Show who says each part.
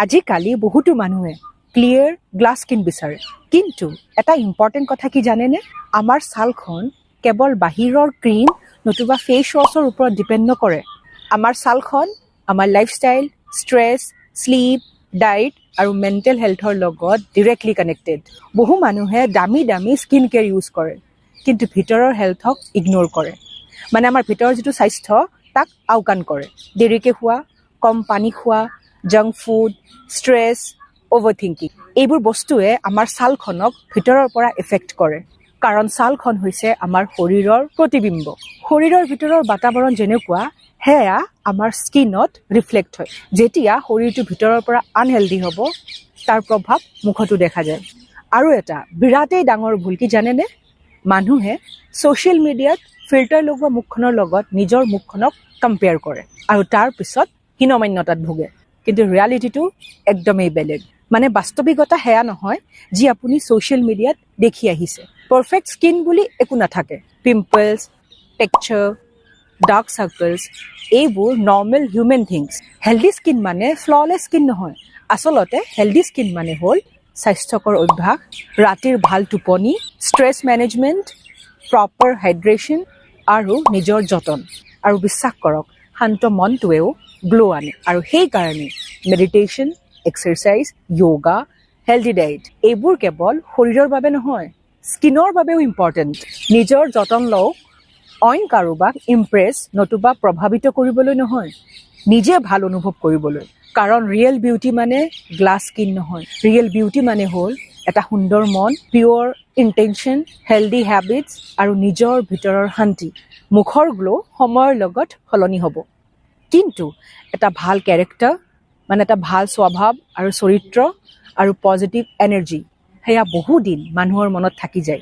Speaker 1: আজিকালি বহুতো মানুহে ক্লিয়াৰ গ্লাছ স্কিন বিচাৰে, কিন্তু এটা ইম্পৰ্টেণ্ট কথা কি জানেনে? আমাৰ ছালখন কেৱল বাহিৰৰ ক্ৰীম নতুবা ফেচ ৱাছৰ ওপৰত ডিপেণ্ড নকৰে। আমাৰ ছালখন আমাৰ লাইফষ্টাইল, ষ্ট্ৰেছ, শ্লিপ, ডায়েট আৰু মেণ্টেল হেল্থৰ লগত ডিৰেক্টলি কানেক্টেড। বহু মানুহে দামী স্কিন কেয়াৰ ইউজ কৰে, কিন্তু ভিতৰৰ হেল্থক ইগন'ৰ কৰে। মানে আমাৰ ভিতৰৰ যিটো স্বাস্থ্য তাক আওকাণ কৰে। দেৰিকৈ খোৱা, কম পানী খোৱা, junk food, stress, over thinking, এইবোৰ বস্তুৱে আমাৰ ছালখনক ভিতৰৰ পৰা এফেক্ট কৰে। কাৰণ ছালখন হৈছে আমাৰ শৰীৰৰ প্ৰতিবিম্ব। শৰীৰৰ ভিতৰৰ বাতাবৰণ যেনেকুৱা সেয়া আমাৰ স্কিনত ৰিফ্লেক্ট হয়। যেতিয়া শৰীৰটো ভিতৰৰ পৰা আনহেল্ডি হ'ব, তাৰ প্ৰভাৱ মুখতো দেখা যায়। আৰু এটা বিৰাটেই ডাঙৰ ভুল কি জানেনে? মানুহে ছ'চিয়েল মিডিয়াত ফিল্টাৰ লগোৱা মুখখনৰ লগত নিজৰ মুখখনক কম্পেয়াৰ কৰে আৰু তাৰ পিছত হীনমান্যতাত ভোগে। কিন্তু ৰিয়েলিটিটো একদমেই বেলেগ। মানে বাস্তৱিকতা সেয়া নহয় যি আপুনি ছ'চিয়েল মিডিয়াত দেখি আহিছে। পাৰফেক্ট স্কিন বুলি একো নাথাকে। পিম্পলছ, টেক্সচাৰ, ডাৰ্ক চাৰ্কলছ, এইবোৰ normal human things. Healthy skin মানে ফ্ললেছ স্কিন নহয়। আচলতে হেল্ডি স্কিন মানে হ'ল স্বাস্থ্যকৰ অভ্যাস, ৰাতিৰ ভাল টোপনি, ষ্ট্ৰেছ মেনেজমেণ্ট, প্ৰপাৰ হাইড্ৰেশ্যন আৰু নিজৰ যতন। আৰু বিশ্বাস কৰক, শান্ত মনটোৱেও গ্ল' আনে। আৰু সেইকাৰণে meditation, exercise, yoga, healthy diet এইবোৰ কেৱল শৰীৰৰ বাবে নহয়, স্কিনৰ বাবেও ইম্পৰ্টেণ্ট। নিজৰ যতন লওক, অইন কাৰোবাক ইমপ্ৰেছ নতুবা প্ৰভাৱিত কৰিবলৈ নহয়, নিজে ভাল অনুভৱ কৰিবলৈ। কাৰণ ৰিয়েল বিউটি মানে গ্লাছ স্কিন নহয়। ৰিয়েল বিউটি মানে হ'ল এটা সুন্দৰ মন, পিয়'ৰ ইণ্টেনশ্যন, হেল্ডি হেবিটছ আৰু নিজৰ ভিতৰৰ শান্তি। মুখৰ গ্ল' সময়ৰ লগত সলনি হ'ব, কিন্তু এটা ভাল কেৰেক্টাৰ, মানে এটা ভাল স্বভাৱ আৰু চৰিত্ৰ আৰু পজিটিভ এনাৰ্জি, সেয়া বহুদিন মানুহৰ মনত থাকি যায়।